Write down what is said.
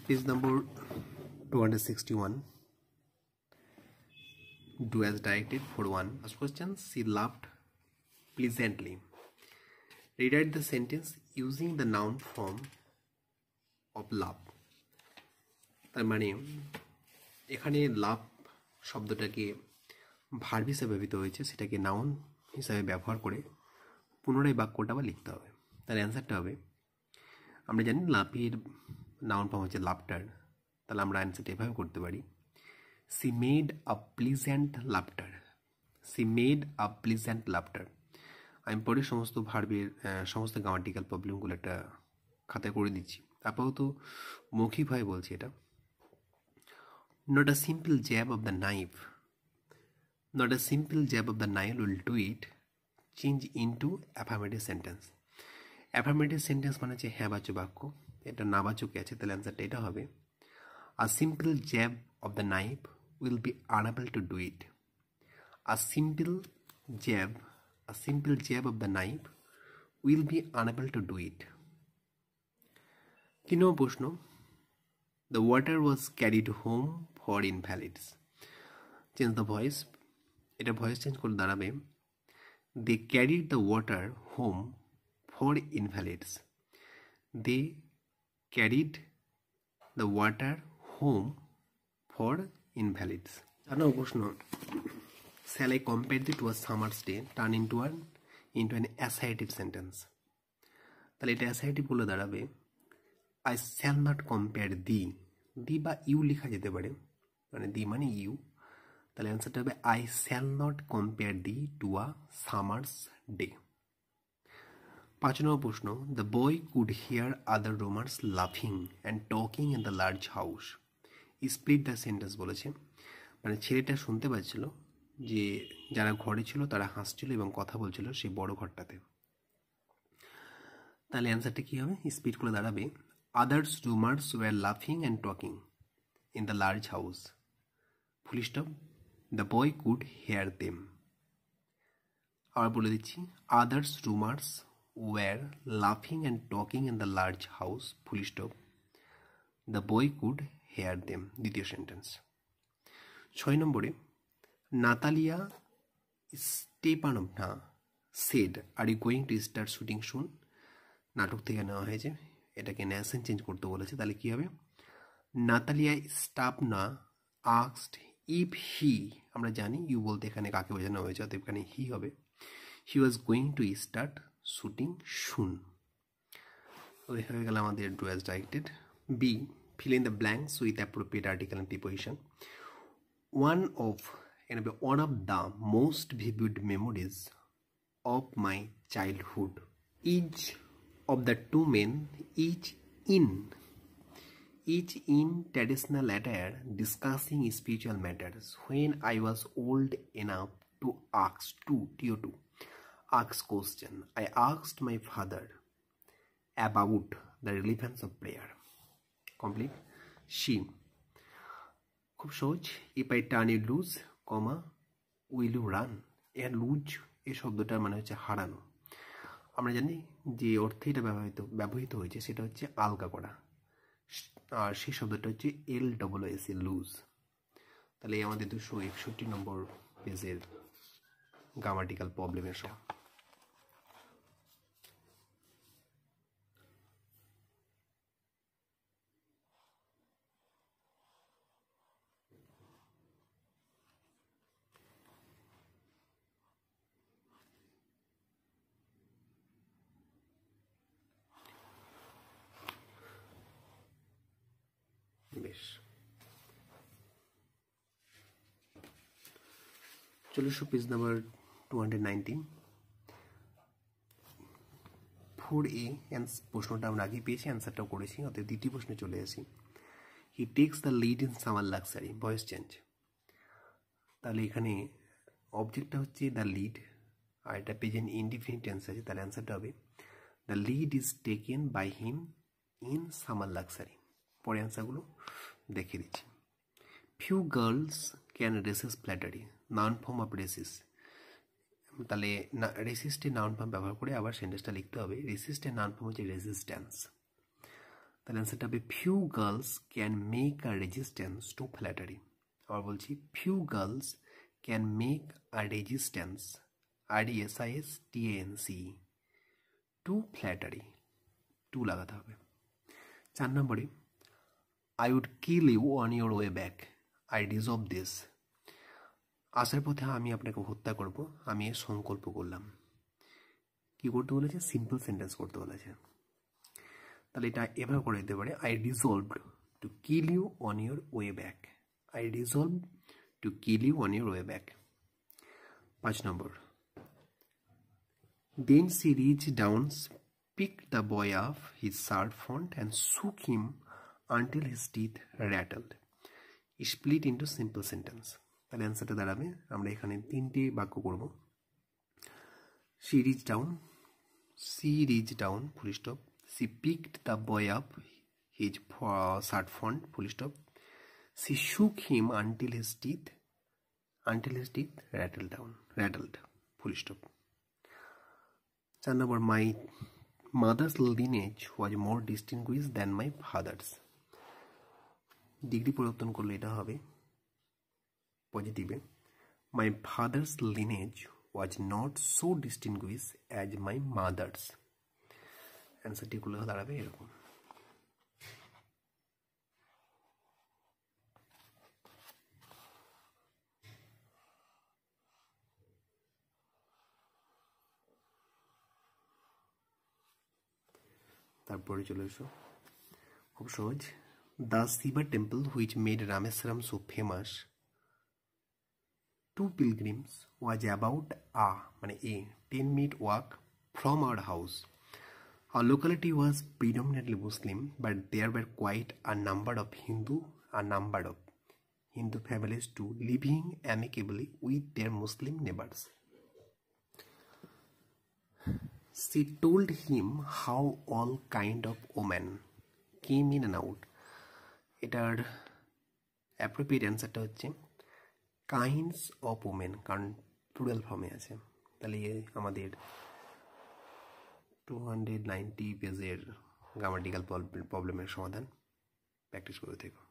Page number 261. Do as directed for 1. First question, she laughed pleasantly. Rewrite the sentence using the noun form of laugh. তার মানে এখানে লাভ শব্দটাকে verb হিসেবে ব্যবহৃত হয়েছে, সেটাকে নাউন হিসাবে ব্যবহার করে পুনরায় বাক্যটা আবার লিখতে হবে। তার অ্যান্সারটা হবে, আমরা জানি লাভের নাউন ফর্ম হচ্ছে লাফটার, তাহলে আমরা অ্যান্সারটা এভাবে করতে পারি, she made a pleasant laughter. She made a pleasant laughter. আমি পরে সমস্ত ভার্বের সমস্ত গ্রামাটিক্যাল প্রবলেমগুলো একটা খাতায় করে দিচ্ছি, আপাতত মৌখিকভাবে বলছি এটা। Not a simple jab of the knife. Not a simple jab of the knife will do it. Change into affirmative sentence. Affirmative sentence মানে হচ্ছে হ্যাঁ বাচক বাক্য, এটা না বাচকে আছে, তাহলে অ্যান্সারটা এটা হবে, a simple jab of the knife will be unable to do it. A simple jab of the knife will be unable to do it. 3 নম্বর প্রশ্ন, the water was carried home for invalids. Change the voice. এটা voice change করে দাঁড়াবে, they carried the water home for invalids. They carried the water home for invalids. 4 নম্বর প্রশ্ন, shall I compare it to a summer's day turn into an assertive sentence. তাহলে এটা assertive বলে দাঁড়াবে, I shall not compare thee. দি বা you লেখা যেতে পারে, মানে দি মানে ইউ, তাহলে অ্যান্সারটা হবে I shall not compare thee to a summer's day. 5 নম্বর প্রশ্ন, the boy could hear other roomers laughing and talking in the large house. Split the sentence বলেছে, মানে ছেলেটা শুনতে পাচ্ছিল যে যারা ঘরে ছিল তারা হাসছিল এবং কথা বলছিল সেই বড় ঘরটাতে। তাহলে অ্যান্সারটা কি হবে, স্প্লিট করে দাঁড়াবে, others roomers were laughing and talking in the large house. Full stop. The boy could hear them. আবার বলে দিচ্ছি, others roomers were laughing and talking in the large house. Full stop. The boy could hear them. দ্বিতীয় sentence. 6 নম্বরে, Natalia Stepanovna said, are you going to start shooting soon? নাটক থেকে নেওয়া হয়েছে, এটাকে ন্যাসেন চেঞ্জ করতে বলেছে, তাহলে কি হবে, নাতালিয়া স্টাপনা আস্কড ইফ হি, আমরা জানি ইউ বলতে এখানে কাকে বোঝানো হয়েছে, অতএব এখানে হি হবে, he was going to start shooting শুন। হয়ে গেল আমাদের do as directed. B, fill in the blanks with appropriate article and preposition. One of the most vivid memories of my childhood. Each of the two men, each in traditional attire, discussing spiritual matters. When I was old enough to ask question, I asked my father about the relevance of prayer. Complete. She, খুব সহজ, if I turn you loose, will you run? এর loose এই শব্দটার মানে হচ্ছে হারানো। আমরা জানি যে অর্থে এটা ব্যবহৃত হয়েছে সেটা হচ্ছে আলগা করা, আর সেই শব্দটা হচ্ছে LSS, লুজ। তাহলে আমাদের 261 নম্বর পেজের গ্রামাটিক্যাল প্রবলেমের সব। বেশ, চলে এসো পেজ নাম্বার 219। 4A প্রশ্নটা আমরা আগেই পেয়েছি, অ্যান্সারটাও করেছি, অতএব দ্বিতীয় প্রশ্নে চলে আসি। He takes the lead in summer luxury, voice change. তাহলে এখানে অবজেক্টটা হচ্ছে দ্য লিড, আর এটা প্রেজেন্ট ইনডিফিনিট টেন্স আছে, তাহলে অ্যান্সারটা হবে the lead is taken by him in summer luxury. পরে অ্যান্সারগুলো দেখে দিচ্ছি। Few girls can resist flattery, noun form of resist. তাহলে রেসিস্টের নাউন ফর্ম ব্যবহার করে আবার সেন্টেন্সটা লিখতে হবে, রেসিস্টের নাউন ফর্ম হচ্ছে রেজিস্ট্যান্স। তাহলে অ্যান্সারটা হবে few girls can make a resistance to flattery. আবার বলছি, few girls can make a resistance RESISTANC to flattery, to লাগাতে হবে। 4 নম্বরে I would kill you on your way back, I deserve this. আসার পথে আমি আপনাকে হত্যা করব, আমি এর সংকল্প করলাম। কি করতে বলেছে? সিম্পল সেন্টেন্স করতে বলেছে। তাহলে এটা এভাবে করে দিতে পারে, I resolved to kill you on your way back, I resolve to kill you on your way back. 5 number, then she reached down, picked the boy up his shirt front and shook him until his teeth rattled. Split into simple sentence. তাহলে অ্যান্সারটা দাঁড়াবে, আমরা এখানে 3টে বাক্য করব। she reached down full stop, she picked the boy up his shirt front full stop, she shook him until his teeth rattled full stop. 4 number, my mother's lineage was more distinguished than my father's. Degree পরিবর্তন করলে এটা হবে পজিটিভে, my father's lineage was not so distinguished as my mother's. অ্যান্সারটি করলে দাঁড়াবে এরকম। তারপরে চলে এসো, খুব সহজ। The Shiva temple which made Rameswaram so famous to pilgrims was about মানে 10-minute walk from our house. Our locality was predominantly Muslim, but there were quite a number of Hindu families too, living amicably with their Muslim neighbors. She told him how all kind of women came in and out. এটার appropriate অ্যান্সারটা হচ্ছে kinds of women, কারণ plural ফর্মে আছে। তাহলে আমাদের 290 পেজের grammatical প্রবলেমের সমাধান প্র্যাকটিস করে থেকো।